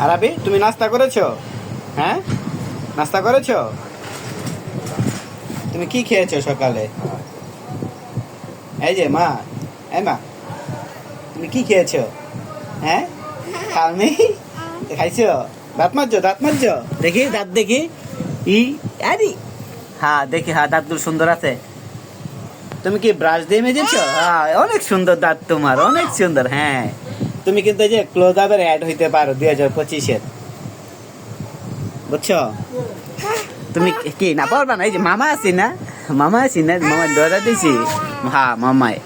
আরাবি, তুমি নাস্তা করেছো? হ্যাঁ, নাস্তা করেছো? তুমি কি খেয়েছো সকালে? এই যে মা, এই মা, তুমি কি খেয়েছো? হ্যাঁ, খাওনি? খাইছো? দাঁত মাজছো, দাঁত মাজছো, দেখি দাঁত দেখি। ই আরে, হ্যাঁ দেখি, হ্যাঁ দাঁতগুলো সুন্দর আছে। তুমি কি ব্রাশ দিয়ে মেজেছো? হ্যাঁ, অনেক সুন্দর দাঁত তোমার, অনেক সুন্দর। হ্যাঁ, তুমি কিন্তু এই যে ক্লোজ আপের অ্যাড হইতে পারো 2025-এর, বুঝছো? তুমি কি না পারবা না? এই যে মামা আছি না, মামা আছি না, মামা ডরা দিছি। হ্যাঁ মামাই।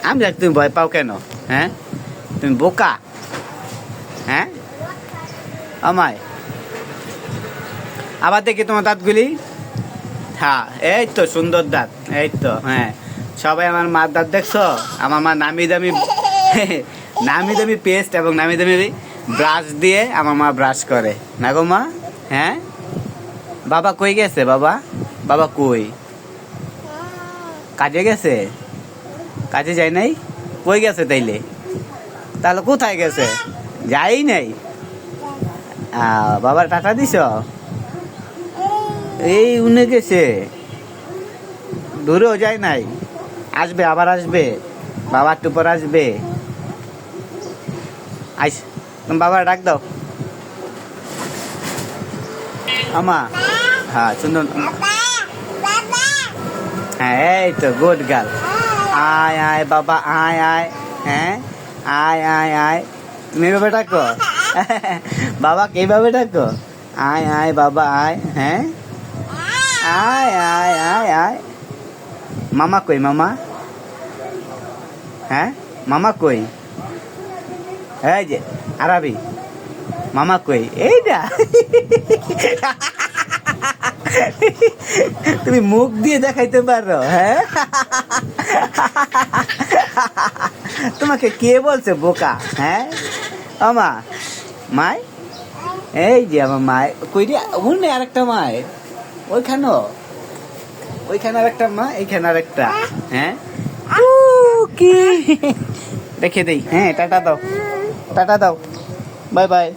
আমি দেখ, তুমি ভয় পাও কেন? হ্যাঁ, তুমি বোকা। হ্যাঁ আমায়, আবার দেখি তোমার দাঁতগুলি। হ্যাঁ, এই তো সুন্দর দাঁত, এই তো। হ্যাঁ, সবাই আমার মার দাঁত দেখছো? আমার মা নামি দামি নামি দামি পেস্ট এবং নামি দামি ব্রাশ দিয়ে আমার মা ব্রাশ করে না গো মা? হ্যাঁ, বাবা কই গেছে? বাবা, বাবা কই? কাজে গেছে? কাজে যায় নাই? কই গেছে তাইলে? তাহলে কোথায় গেছে? যাই নাই। বাবার টাটা দিছ? এই উনে গেছে, দূরেও যায় নাই। আসবে, আবার আসবে, বাবা একটু পর আসবে। আইস, তুমি বাবার ডাক দাও। আমা, হ্যাঁ সুন্দর। হ্যাঁ, এই তো গুড গার্ল। আয় আয় বাবা, আয় আয়। হ্যাঁ, আয় আয় আয়। তুমি এভাবে ডাকো? বাবা এইভাবে ডাকো? আয় আয় বাবা আয়। হ্যাঁ, আয় আয় আয় আয়। মামা কই? মামা, হ্যাঁ মামা কই? এই যে আরাবি, মামা কই? এইটা তুমি মুখ দিয়ে দেখাইতে পারো? হ্যাঁ, তোমাকে কে বলছে বোকা? হ্যাঁ আমা, মায়, এই যে আমার মায় কই রে? ওখানে আরেকটা মায়, ওইখানে, ওইখানে আরেকটা মা, এইখানে আরেকটা। হ্যাঁ, কি রেখে দেই। হ্যাঁ, টাটা দাও, টাটা দাও, বাই বাই।